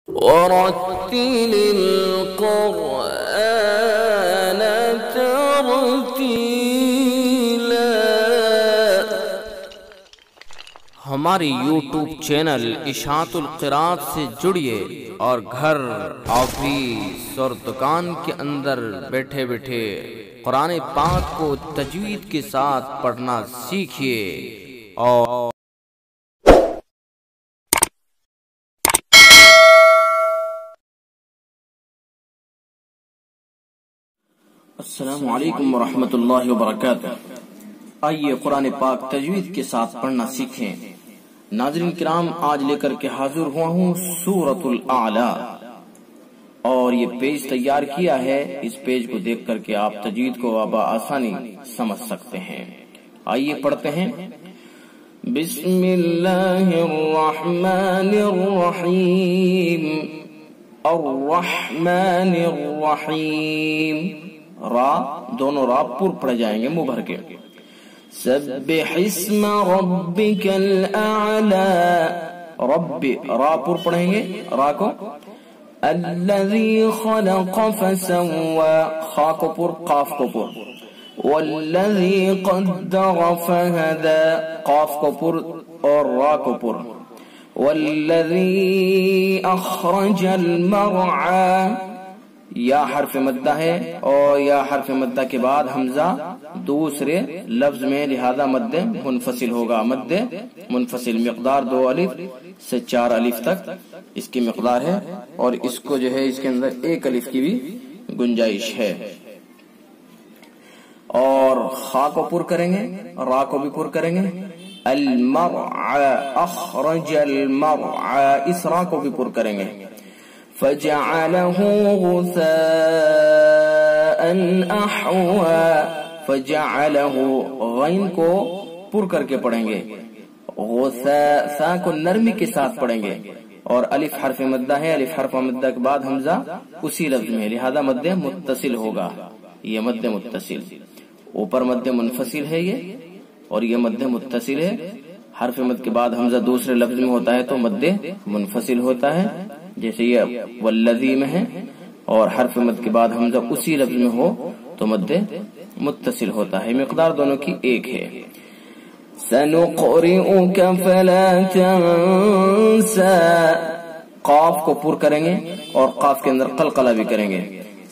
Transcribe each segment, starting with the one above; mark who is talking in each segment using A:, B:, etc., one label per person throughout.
A: ورتل القرآن ترتیلا۔ ہمارے یوٹیوب چینل اشاعت القراءت سے جڑیے اور گھر، آفس اور دکان کے اندر بیٹھے بیٹھے قرآن پاک کو تجوید کے ساتھ پڑھنا سیکھیے۔ اور السلام علیکم ورحمۃ اللہ وبرکاتہ۔ آئیے قرآن پاک تجوید کے ساتھ پڑھنا سیکھیں۔ ناظرین کرام، آج لے کر کے حاضر ہوا ہوں سورۃ الاعلی، اور یہ پیج تیار کیا ہے۔ اس پیج کو دیکھ کر کے آپ تجوید کو بآسانی سمجھ سکتے ہیں۔ آئیے پڑھتے ہیں۔ بسم اللہ الرحمن الرحیم، الرحمن الرحیم، را دونوں را پر پڑھ جائیں گے منہ بھر کے۔ سبح اسم ربک الاعلی، رب را پر پڑھیں گے را کو۔ الذی خلق فسوى، خا کو پر، قاف کو پر۔ والذی قدر فہدى، قاف کو پر اور را کو پر۔ والذی اخرج المرعى، یا حرف مدہ ہے اور یا حرف مدہ کے بعد حمزہ دوسرے لفظ میں، لہذا مد منفصل ہوگا۔ مد منفصل مقدار 2 الف سے 4 الف تک اس کی مقدار ہے، اور اس کو جو ہے اس کے اندر 1 الف کی بھی گنجائش ہے۔ اور خا کو پر کریں گے، را کو بھی پر کریں گے۔ المرعى، اخرج المرعى، اس را کو بھی پر کریں گے۔ فجعله غثاء احوى، فجعله، غین کو پر کر کے پڑھیں گے۔ غثاء، سا کو نرمی کے ساتھ پڑھیں گے، اور الف حرف مدہ ہے، الف حرف مدہ کے بعد حمزہ اسی لفظ میں، لہذا مد متصل ہوگا۔ یہ مد متصل، اوپر مد منفصل ہے یہ، اور یہ مد متصل ہے۔ حرف مد کے بعد حمزہ دوسرے لفظ میں ہوتا ہے تو مد منفصل ہوتا ہے، جیسے یہ والذی میں ہے، اور حرف مد کے بعد حمزہ اسی لفظ میں ہو تو مد متصل ہوتا ہے۔ مقدار دونوں کی ایک ہے۔ سنقرئک فلا تنسى، قاف کو پر کریں گے اور قاف کے اندر قلقلہ بھی کریں گے۔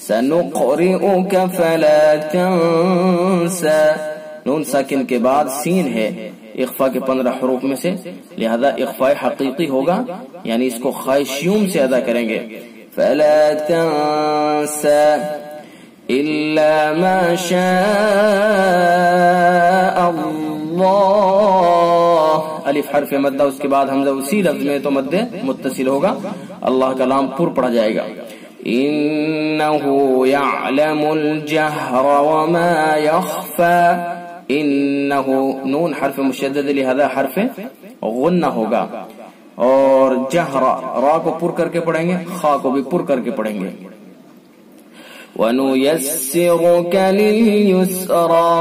A: سنقرئک فلا تنسى، نون ساکن کے بعد سین ہے، اخفا کے 15 حروف میں سے، لہذا اخفاء حقیقی ہوگا، یعنی اس کو خائشیوم سے ادا کریں گے۔ فلا تنسى الا ما شاء اللہ، الف حرف مدہ اس کے بعد حمزہ اسی لفظ میں تو مد متصل ہوگا، اللہ کا نام پر پڑھا جائے گا۔ انہ یعلم الجہر وما یخفى، انہ، نون حرف مشدد لہذا حرف غنہ ہوگا، اور جہر، را کو پر کر کے پڑھیں گے، خا کو بھی پر کر کے پڑھیں گے۔ وَنُيَسِّرُكَ لِلْيُسْرَى،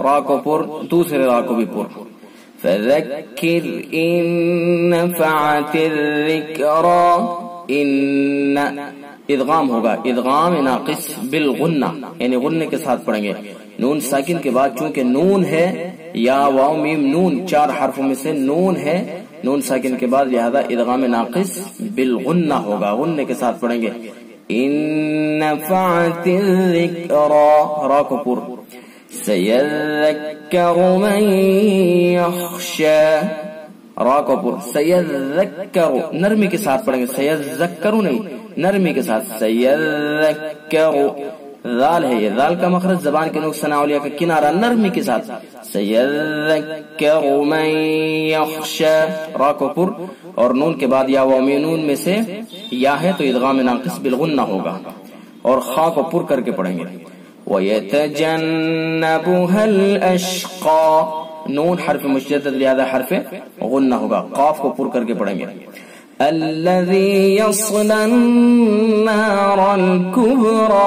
A: را کو پر، دوسرے را کو بھی پر۔ فَذَكِّرْ إِن نَفَعَتِ الذِّكْرَى، ان، ادغام ہوگا، ادغام ناقص بالغنہ، یعنی غنہ کے ساتھ پڑھیں گے۔ نون ساکن کے بعد چونکہ نون ہے، یا واو میم نون 4 حرفوں میں سے نون ہے، نون ساکن کے بعد، لہذا ادغام ناقص بالغنہ ہوگا، غنہ کے ساتھ پڑھیں گے۔ ان نفعت الذکرى، را کو پر۔ سیذکر من یخشی، را کو پر۔ سیذکر، نرمی کے ساتھ پڑھیں گے، سیذکر نہیں، نرمی کے ساتھ۔ سیذکر، ذال ہے، یہ ذال کا مخرج زبان کے نقص ثناء کا کنارہ، نرمی کے ساتھ۔ سیذکر من یخشی، را کو پر، اور نون کے بعد یا و نون میں سے یا ہے تو ادغام ناقص بالغنہ ہوگا، اور خا کو پر کر کے پڑھیں گے۔ وَيَتَجَنَّبُهَا الْأَشْقَى، نون حرف مشدد لہذا حرف غنہ ہوگا، قاف کو پر کر کے پڑھیں گے۔ الَّذِي يَصْلَى النَّارَ الْكُبْرَى،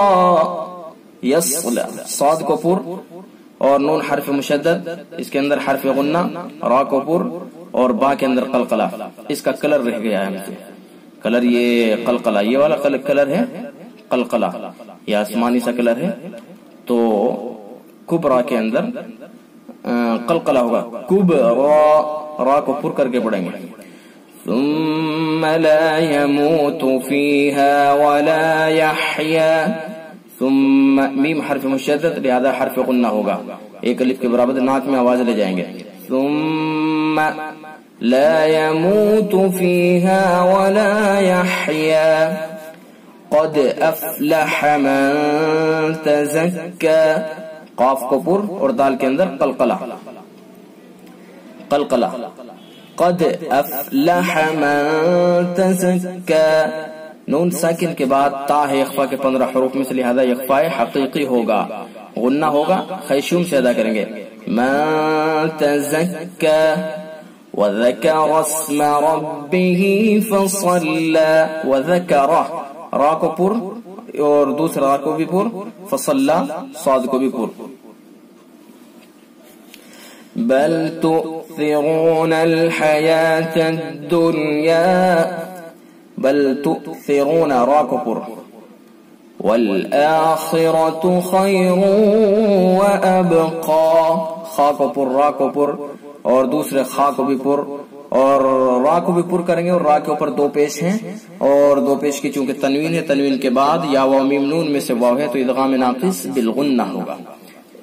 A: یصل، صاد کو پر اور نون حرف مشدد، اس کے اندر حرف غنہ، را کو پر اور با کے اندر قلقلہ۔ اس کا کلر رہ گیا ہے ہم سے، کلر یہ قلقلہ، یہ والا کلر ہے قلقلہ، یہ آسمانی سا کلر ہے، تو کبرا کے اندر قلقلہ ہوگا، کبرا، را کو پر کر کے پڑھیں گے. ثم لا يموت فيها ولا يحيا، ثم میم حرف مشدد لہذا حرف غنہ ہوگا، ایک الف کے برابر ناک میں آواز لے جائیں گے. ثم لا يموت فيها ولا يحيا قد افلح من تزكى، قاف کو پر اور دال کے اندر قلقلہ، قلقلہ. قد افلح من تزكى، نون ساکن کے بعد تا ہے اخفا کے 15 حروف میں سے، لہذا اخفا حقیقی ہوگا، غنہ ہوگا، خیشوم سے ادا کریں گے. من تزكى وذكر اسم ربه فصلى، وذكر را کو پر اور دوسرا را کو بھی پر، فصلى صاد کو بھی پر. بل تؤثرون الحياة الدنيا، بل تؤثرون را کو پر، والآخرة خير وأبقى، خا کو پر، را کو پر اور دوسرے خا کو بھی پر اور را کو بھی پر کریں گے، اور را کے اوپر دو پیش ہیں اور دو پیش کی چونکہ تنوین ہے، تنوین کے بعد یا واو میم نون میں سے واو ہے تو ادغام ناقص بالغنہ ہوگا،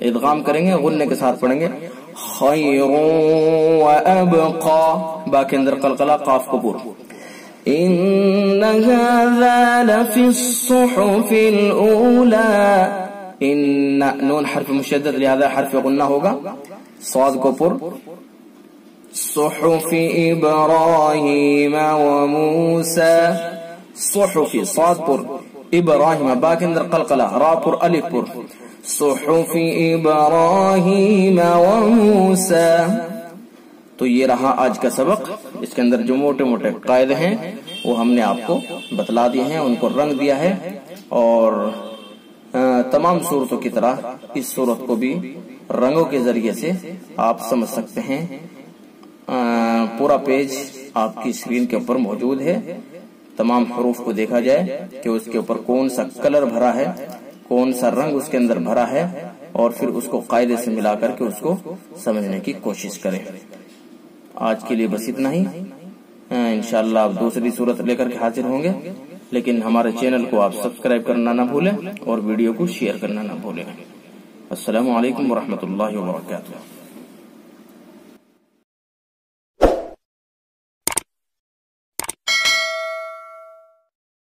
A: ادغام کریں گے، غنہ کے ساتھ پڑھیں گے. خیر وابقى، با کے اندر قلقلہ، قاف کو پر. ان هذا لفی الصحف الاولى، ان نون حرف مشدد لہذا حرف غنہ ہوگا، صاد کو پر. صحف ابراہیم وموسى، صحف صاد پر، ابراہیم با کے اندر قلقلہ، را پر الف پر. صحف ابراہیم وموسى. تو یہ رہا آج کا سبق، اس کے اندر جو موٹے موٹے قاعدے ہیں وہ ہم نے آپ کو بتلا دیے ہیں، ان کو رنگ دیا ہے، اور تمام صورتوں کی طرح اس صورت کو بھی رنگوں کے ذریعے سے آپ سمجھ سکتے ہیں. پورا پیج آپ کی اسکرین کے اوپر موجود ہے، تمام حروف کو دیکھا جائے کہ اس کے اوپر کون سا کلر بھرا ہے، کون سا رنگ اس کے اندر بھرا ہے، اور پھر اس کو قاعدے سے ملا کر کے اس کو سمجھنے کی کوشش کریں. آج کے لیے بس اتنا ہی، انشاءاللہ آپ دوسری صورت لے کر کے حاضر ہوں گے، لیکن ہمارے چینل کو آپ سبسکرائب کرنا نہ بھولیں اور ویڈیو کو شیئر کرنا نہ بھولیں. السلام علیکم ورحمۃ اللہ وبرکاتہ.